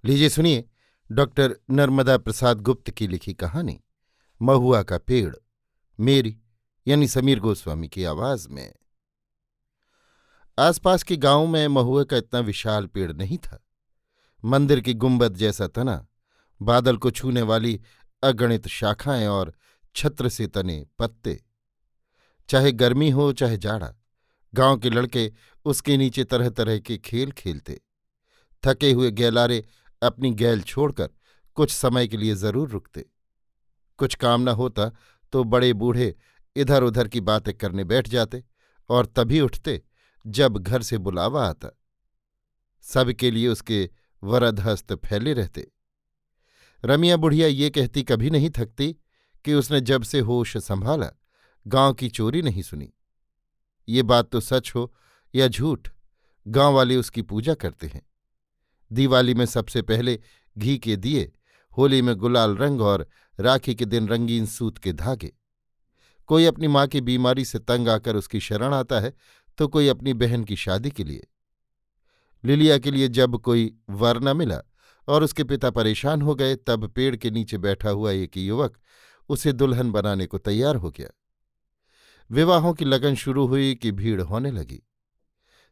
लीजिए सुनिए डॉक्टर नर्मदा प्रसाद गुप्त की लिखी कहानी महुआ का पेड़। मेरी यानी समीर गोस्वामी की आवाज में। आसपास के गांव में महुआ का इतना विशाल पेड़ नहीं था। मंदिर की गुंबद जैसा तना, बादल को छूने वाली अगणित शाखाएं और छत्र से तने पत्ते। चाहे गर्मी हो चाहे जाड़ा, गांव के लड़के उसके नीचे तरह तरह के खेल खेलते। थके हुए गैलारे अपनी गैल छोड़कर कुछ समय के लिए जरूर रुकते। कुछ काम न होता तो बड़े बूढ़े इधर उधर की बातें करने बैठ जाते और तभी उठते जब घर से बुलावा आता। सबके लिए उसके वरद हस्त फैले रहते। रमिया बुढ़िया ये कहती कभी नहीं थकती कि उसने जब से होश संभाला गांव की चोरी नहीं सुनी। ये बात तो सच हो या झूठ, गांव वाले उसकी पूजा करते हैं। दिवाली में सबसे पहले घी के दिए, होली में गुलाल रंग और राखी के दिन रंगीन सूत के धागे। कोई अपनी माँ की बीमारी से तंग आकर उसकी शरण आता है तो कोई अपनी बहन की शादी के लिए। लिलिया के लिए जब कोई वर न मिला और उसके पिता परेशान हो गए तब पेड़ के नीचे बैठा हुआ एक युवक उसे दुल्हन बनाने को तैयार हो गया। विवाहों की लगन शुरू हुई कि भीड़ होने लगी।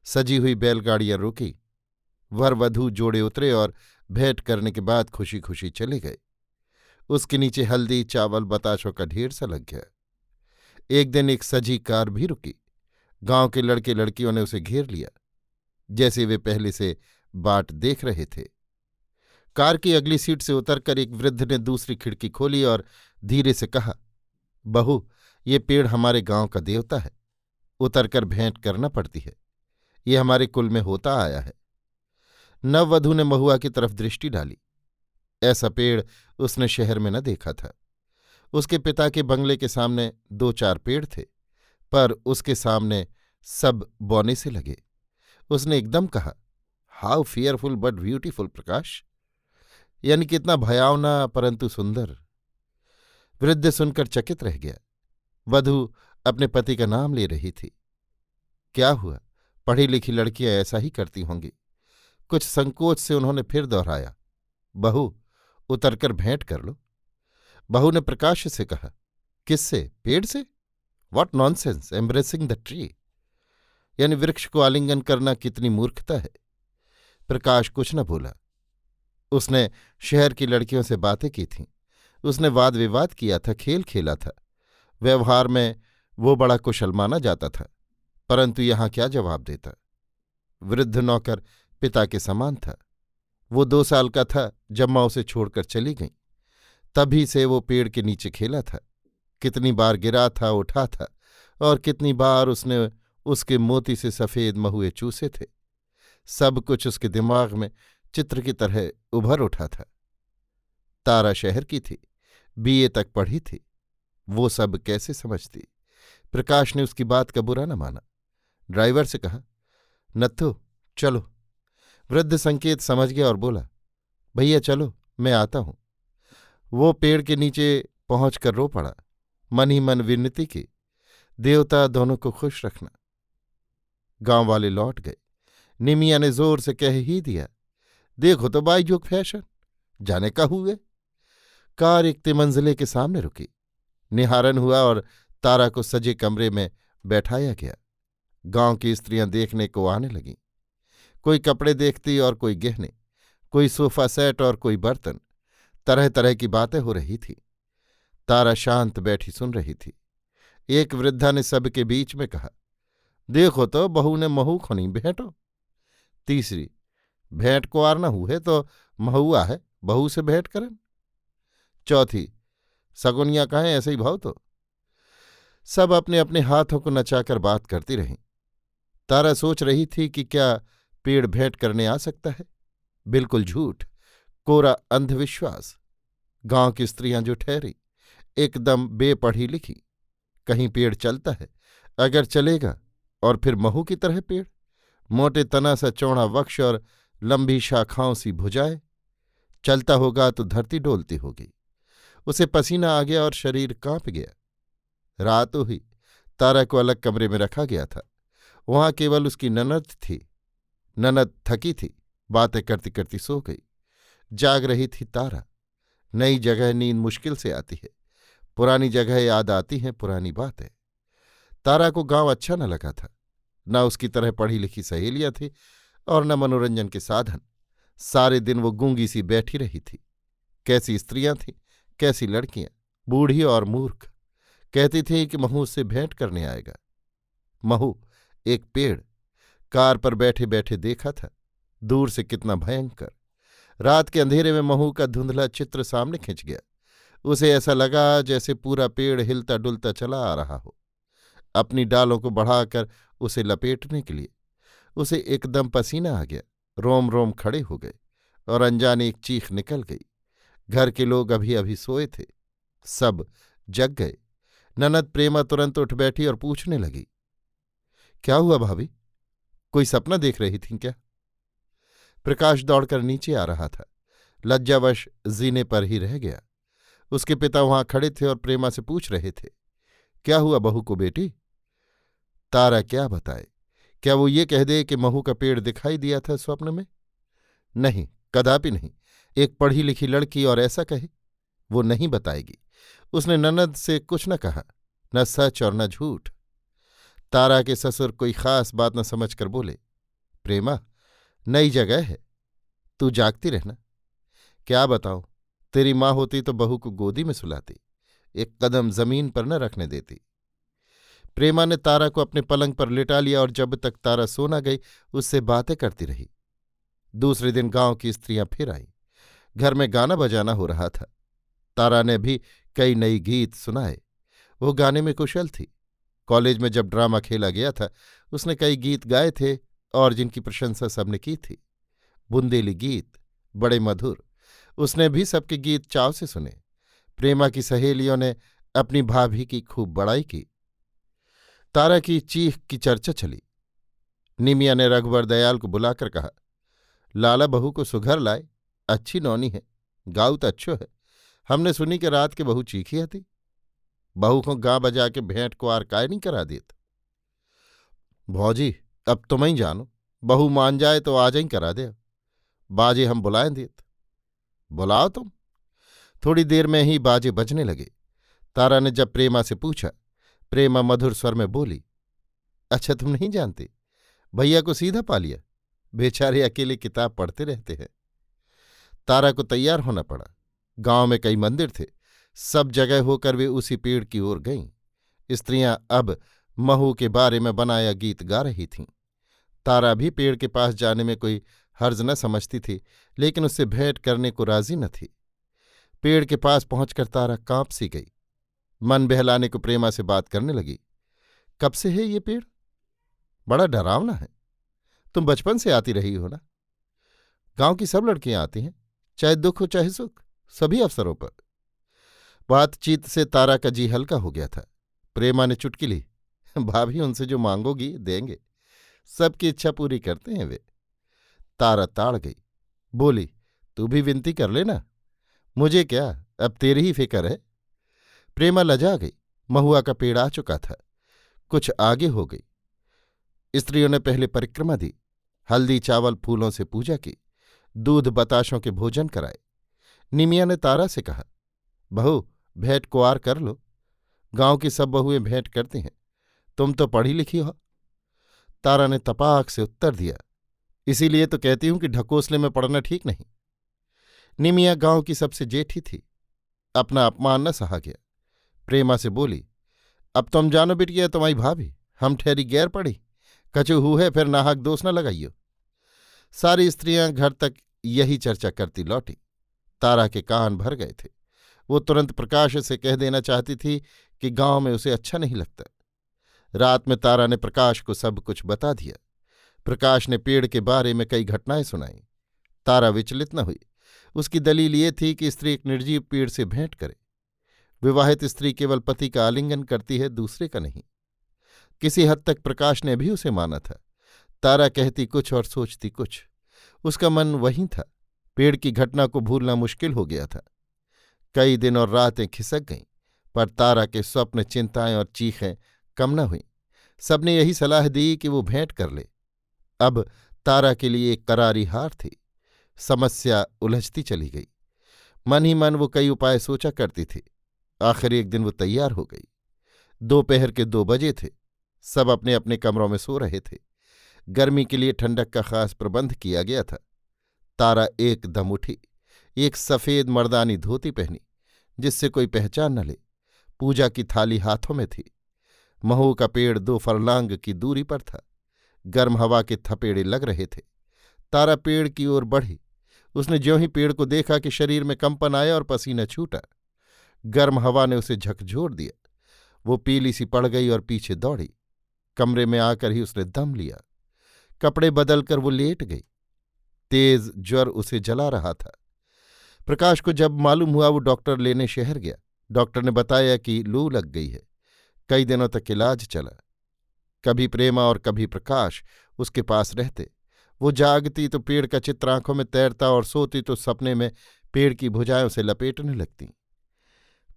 सजी हुई बैलगाड़ियां रुकी, वर वधू जोड़े उतरे और भेंट करने के बाद खुशी खुशी चले गए। उसके नीचे हल्दी चावल बताशों का ढेर सा लग गया। एक दिन एक सजी कार भी रुकी। गांव के लड़के लड़कियों ने उसे घेर लिया, जैसे वे पहले से बाट देख रहे थे। कार की अगली सीट से उतरकर एक वृद्ध ने दूसरी खिड़की खोली और धीरे से कहा, बहू, ये पेड़ हमारे गांव का देवता है, उतरकर भेंट करना पड़ती है। ये हमारे कुल में होता आया है। नववधू ने महुआ की तरफ दृष्टि डाली। ऐसा पेड़ उसने शहर में न देखा था। उसके पिता के बंगले के सामने 2-4 पेड़ थे, पर उसके सामने सब बौने से लगे। उसने एकदम कहा, हाउ फियरफुल बट ब्यूटीफुल प्रकाश, यानी कितना भयावना परंतु सुंदर। वृद्ध सुनकर चकित रह गया। वधू अपने पति का नाम ले रही थी। क्या हुआ, पढ़ी लिखी लड़कियां ऐसा ही करती होंगी। कुछ संकोच से उन्होंने फिर दोहराया, बहू, उतरकर भेंट कर लो। बहू ने प्रकाश से कहा, किससे, पेड़ से? What nonsense, embracing the tree, यानी वृक्ष को आलिंगन करना कितनी मूर्खता है। प्रकाश कुछ न बोला। उसने शहर की लड़कियों से बातें की थीं, उसने वाद विवाद किया था, खेल खेला था। व्यवहार में वो बड़ा कुशल माना जाता था, परंतु यहां क्या जवाब देता। वृद्ध नौकर पिता के समान था। वो 2 साल का था जब माँ उसे छोड़कर चली गई। तभी से वो पेड़ के नीचे खेला था। कितनी बार गिरा था, उठा था, और कितनी बार उसने उसके मोती से सफेद महुए चूसे थे। सब कुछ उसके दिमाग में चित्र की तरह उभर उठा था। तारा शहर की थी, बीए तक पढ़ी थी। वो सब कैसे समझती। प्रकाश ने उसकी बात का बुरा न माना। ड्राइवर से कहा, नत्थु चलो। वृद्ध संकेत समझ गया और बोला, भैया चलो, मैं आता हूं। वो पेड़ के नीचे पहुंचकर रो पड़ा। मन ही मन विनती की, देवता दोनों को खुश रखना। गांव वाले लौट गए। निमिया ने जोर से कह ही दिया, देखो तो बाईजोग फैशन, जाने का हुए। कार एक तिमंजिले के सामने रुकी। निहारन हुआ और तारा को सजे कमरे में बैठाया गया। गांव की स्त्रियां देखने को आने लगीं। कोई कपड़े देखती और कोई गहने, कोई सोफा सेट और कोई बर्तन। तरह तरह की बातें हो रही थी। तारा शांत बैठी सुन रही थी। एक वृद्धा ने सबके बीच में कहा, देखो तो बहू ने महू खुनी भेंटो। तीसरी, भेंट को आर न हुए तो महुआ है, बहू से भेंट करन। चौथी, सगुनिया कहें ऐसे ही भाव तो। सब अपने अपने हाथों को नचाकर बात करती रहीं। तारा सोच रही थी कि क्या पेड़ भेंट करने आ सकता है। बिल्कुल झूठ, कोरा अंधविश्वास। गांव की स्त्रियां जो ठहरी, एकदम बेपढ़ी लिखी। कहीं पेड़ चलता है, अगर चलेगा, और फिर महू की तरह पेड़, मोटे तना सा चौड़ा वक्ष और लंबी शाखाओं सी भुजाएं। चलता होगा तो धरती डोलती होगी। उसे पसीना आ गया और शरीर कांप गया। रात हुई। तारा को अलग कमरे में रखा गया था। वहां केवल उसकी ननद थी। ननद थकी थी, बातें करती करती सो गई। जाग रही थी तारा। नई जगह नींद मुश्किल से आती है, पुरानी जगह याद आती है पुरानी बातें। तारा को गांव अच्छा न लगा था। न उसकी तरह पढ़ी लिखी सहेलियां थी और न मनोरंजन के साधन। सारे दिन वो गूंगी सी बैठी रही थी। कैसी स्त्रियां थीं, कैसी लड़कियां, बूढ़ी और मूर्ख। कहती थी कि महू उससे भेंट करने आएगा। महू एक पेड़, कार पर बैठे बैठे देखा था, दूर से कितना भयंकर। रात के अंधेरे में महू का धुंधला चित्र सामने खिंच गया। उसे ऐसा लगा जैसे पूरा पेड़ हिलता डुलता चला आ रहा हो। अपनी डालों को बढ़ाकर उसे लपेटने के लिए उसे एकदम पसीना आ गया। रोम रोम खड़े हो गए और अनजाने एक चीख निकल गई। घर के लोग अभी अभी सोए थे, सब जग गए। ननद प्रेमा तुरंत उठ बैठी और पूछने लगी, क्या हुआ भाभी, कोई सपना देख रही थी क्या? प्रकाश दौड़कर नीचे आ रहा था, लज्जावश जीने पर ही रह गया। उसके पिता वहां खड़े थे और प्रेमा से पूछ रहे थे, क्या हुआ बहू को बेटी? तारा क्या बताए? क्या वो ये कह दे कि महू का पेड़ दिखाई दिया था स्वप्न में? नहीं, कदापि नहीं। एक पढ़ी लिखी लड़की और ऐसा कहे? वो नहीं बताएगी। उसने ननद से कुछ न कहा, न सच और न झूठ। तारा के ससुर कोई खास बात न समझकर बोले, प्रेमा, नई जगह है, तू जागती रहना। क्या बताऊं, तेरी माँ होती तो बहू को गोदी में सुलाती, एक कदम जमीन पर न रखने देती। प्रेमा ने तारा को अपने पलंग पर लिटा लिया और जब तक तारा सो न गई उससे बातें करती रही। दूसरे दिन गांव की स्त्रियां फिर आईं। घर में गाना बजाना हो रहा था। तारा ने भी कई नई गीत सुनाए। वो गाने में कुशल थी। कॉलेज में जब ड्रामा खेला गया था उसने कई गीत गाए थे और जिनकी प्रशंसा सबने की थी। बुंदेली गीत, बड़े मधुर। उसने भी सबके गीत चाव से सुने। प्रेमा की सहेलियों ने अपनी भाभी की खूब बड़ाई की। तारा की चीख की चर्चा चली। निमिया ने रघुवर दयाल को बुलाकर कहा, लाला बहू को सुघर लाए, अच्छी नौनी है, गाऊ तो अच्छो है। हमने सुनी कि रात के बहू चीखी हती। बहू को गां बजा के भेंट को आर काय नहीं करा देत। भौजी, अब तुम ही जानो, बहू मान जाए तो आज ही करा दे। बाजे हम बुलाएं देत। बुलाओ तुम। थोड़ी देर में ही बाजे बजने लगे। तारा ने जब प्रेमा से पूछा, प्रेमा मधुर स्वर में बोली, अच्छा तुम नहीं जानते, भैया को सीधा पा लिया, बेचारे अकेले किताब पढ़ते रहते हैं। तारा को तैयार होना पड़ा। गांव में कई मंदिर थे, सब जगह होकर वे उसी पेड़ की ओर गईं। स्त्रियां अब महू के बारे में बनाया गीत गा रही थीं। तारा भी पेड़ के पास जाने में कोई हर्ज न समझती थी, लेकिन उससे भेंट करने को राजी न थी। पेड़ के पास पहुंचकर तारा कांप सी गई। मन बहलाने को प्रेमा से बात करने लगी, कब से है ये पेड़? बड़ा डरावना है। तुम बचपन से आती रही हो ना? गांव की सब लड़कियां आती हैं, चाहे दुख हो चाहे सुख, सभी अवसरों पर। बातचीत से तारा का जी हल्का हो गया था। प्रेमा ने चुटकी ली, भाभी उनसे जो मांगोगी देंगे, सबकी इच्छा पूरी करते हैं वे। तारा ताड़ गई, बोली, तू भी विनती कर लेना। मुझे क्या, अब तेरी ही फिक्र है। प्रेमा लजा गई। महुआ का पेड़ आ चुका था, कुछ आगे हो गई। स्त्रियों ने पहले परिक्रमा दी, हल्दी चावल फूलों से पूजा की, दूध बताशों के भोजन कराए। निमिया ने तारा से कहा, बहू भेंट कुआर कर लो, गांव की सब बहुएं भेंट करती हैं, तुम तो पढ़ी लिखी हो। तारा ने तपाक से उत्तर दिया, इसीलिए तो कहती हूं कि ढकोसले में पड़ना ठीक नहीं। निमिया गांव की सबसे जेठी थी, अपना अपमान न सहा गया। प्रेमा से बोली, अब तुम जानो बिटिया तुम्हारी भाभी, हम ठहरी गैर पड़ी, कछु हु है फिर नाहक दोष न लगाइयो। सारी स्त्रियां घर तक यही चर्चा करती लौटी। तारा के कान भर गए थे। वो तुरंत प्रकाश से कह देना चाहती थी कि गांव में उसे अच्छा नहीं लगता। रात में तारा ने प्रकाश को सब कुछ बता दिया। प्रकाश ने पेड़ के बारे में कई घटनाएं सुनाई। तारा विचलित न हुई। उसकी दलील ये थी कि स्त्री एक निर्जीव पेड़ से भेंट करे। विवाहित स्त्री केवल पति का आलिंगन करती है, दूसरे का नहीं। किसी हद तक प्रकाश ने भी उसे माना था। तारा कहती कुछ और सोचती कुछ। उसका मन वहीं था। पेड़ की घटना को भूलना मुश्किल हो गया था। कई दिन और रातें खिसक गईं, पर तारा के स्वप्न, चिंताएं और चीखें कम न हुईं। सबने यही सलाह दी कि वो भेंट कर ले। अब तारा के लिए एक करारी हार थी। समस्या उलझती चली गई। मन ही मन वो कई उपाय सोचा करती थी। आखिर एक दिन वो तैयार हो गई। दोपहर के 2 बजे थे। सब अपने अपने कमरों में सो रहे थे। गर्मी के लिए ठंडक का खास प्रबंध किया गया था। तारा एकदम उठी। एक सफ़ेद मर्दानी धोती पहनी जिससे कोई पहचान न ले। पूजा की थाली हाथों में थी। महू का पेड़ 2 फरलांग की दूरी पर था। गर्म हवा के थपेड़े लग रहे थे। तारा पेड़ की ओर बढ़ी। उसने ज्यों ही पेड़ को देखा कि शरीर में कंपन आया और पसीना छूटा। गर्म हवा ने उसे झकझोर दिया। वो पीली सी पड़ गई और पीछे दौड़ी। कमरे में आकर ही उसने दम लिया। कपड़े बदलकर वो लेट गई। तेज ज्वर उसे जला रहा था। प्रकाश को जब मालूम हुआ वो डॉक्टर लेने शहर गया। डॉक्टर ने बताया कि लू लग गई है। कई दिनों तक इलाज चला। कभी प्रेमा और कभी प्रकाश उसके पास रहते। वो जागती तो पेड़ का चित्र आंखों में तैरता और सोती तो सपने में पेड़ की भुजाएं उसे लपेटने लगती।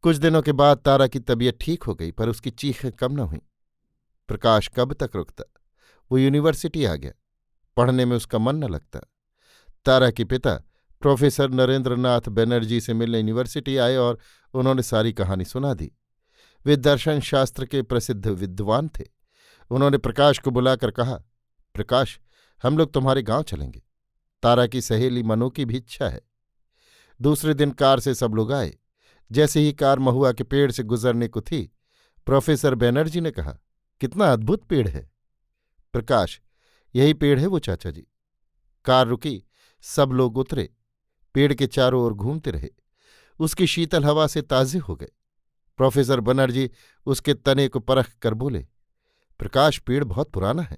कुछ दिनों के बाद तारा की तबीयत ठीक हो गई, पर उसकी चीखें कम न हुईं। प्रकाश कब तक रुकता? वो यूनिवर्सिटी आ गया। पढ़ने में उसका मन न लगता। तारा के पिता प्रोफेसर नरेंद्रनाथ बनर्जी से मिलने यूनिवर्सिटी आए और उन्होंने सारी कहानी सुना दी। वे दर्शन शास्त्र के प्रसिद्ध विद्वान थे। उन्होंने प्रकाश को बुलाकर कहा, प्रकाश, हम लोग तुम्हारे गांव चलेंगे। तारा की सहेली मनु की भी इच्छा है। दूसरे दिन कार से सब लोग आए। जैसे ही कार महुआ के पेड़ से गुजरने को थी, प्रोफेसर बनर्जी ने कहा, कितना अद्भुत पेड़ है। प्रकाश, यही पेड़ है वो चाचा जी। कार रुकी। सब लोग उतरे। पेड़ के चारों ओर घूमते रहे। उसकी शीतल हवा से ताजे हो गए। प्रोफेसर बनर्जी उसके तने को परख कर बोले, प्रकाश, पेड़ बहुत पुराना है।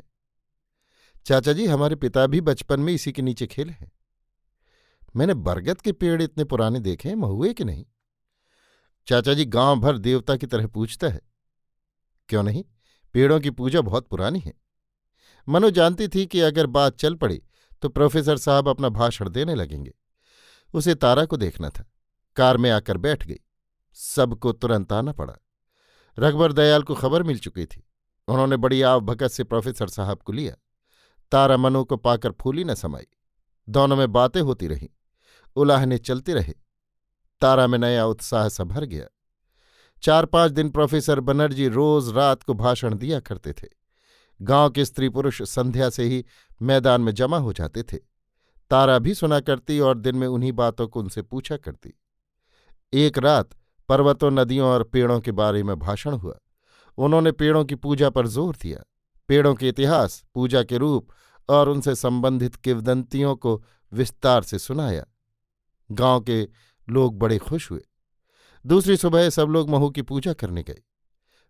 चाचा जी, हमारे पिता भी बचपन में इसी के नीचे खेले हैं। मैंने बरगद के पेड़ इतने पुराने देखे हैं, महुए के नहीं। चाचा जी गांव भर देवता की तरह पूजता है। क्यों नहीं, पेड़ों की पूजा बहुत पुरानी है। मनु जानती थी कि अगर बात चल पड़ी तो प्रोफेसर साहब अपना भाषण देने लगेंगे। उसे तारा को देखना था। कार में आकर बैठ गई। सबको तुरंत आना पड़ा। रघुवर दयाल को खबर मिल चुकी थी। उन्होंने बड़ी आव भगत से प्रोफेसर साहब को लिया। तारा मनु को पाकर फूली न समाई। दोनों में बातें होती रहीं। उलाहने चलते रहे। तारा में नया उत्साह सा भर गया। 4-5 दिन प्रोफेसर बनर्जी रोज रात को भाषण दिया करते थे। गांव के स्त्री पुरुष संध्या से ही मैदान में जमा हो जाते थे। तारा भी सुना करती और दिन में उन्हीं बातों को उनसे पूछा करती। एक रात पर्वतों, नदियों और पेड़ों के बारे में भाषण हुआ। उन्होंने पेड़ों की पूजा पर जोर दिया। पेड़ों के इतिहास, पूजा के रूप और उनसे संबंधित किंवदंतियों को विस्तार से सुनाया। गांव के लोग बड़े खुश हुए। दूसरी सुबह सब लोग महू की पूजा करने गए।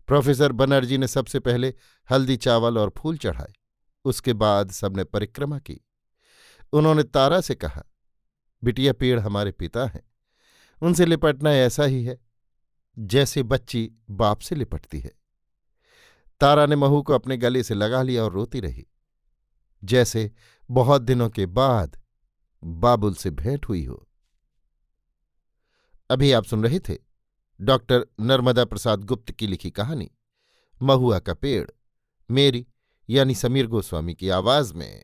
प्रोफेसर बनर्जी ने सबसे पहले हल्दी, चावल और फूल चढ़ाए। उसके बाद सबने परिक्रमा की। उन्होंने तारा से कहा, बिटिया, पेड़ हमारे पिता हैं। उनसे लिपटना ऐसा ही है जैसे बच्ची बाप से लिपटती है। तारा ने महू को अपने गले से लगा लिया और रोती रही, जैसे बहुत दिनों के बाद बाबुल से भेंट हुई हो। अभी आप सुन रहे थे डॉक्टर नर्मदा प्रसाद गुप्त की लिखी कहानी महुआ का पेड़, मेरी यानी समीर गोस्वामी की आवाज में।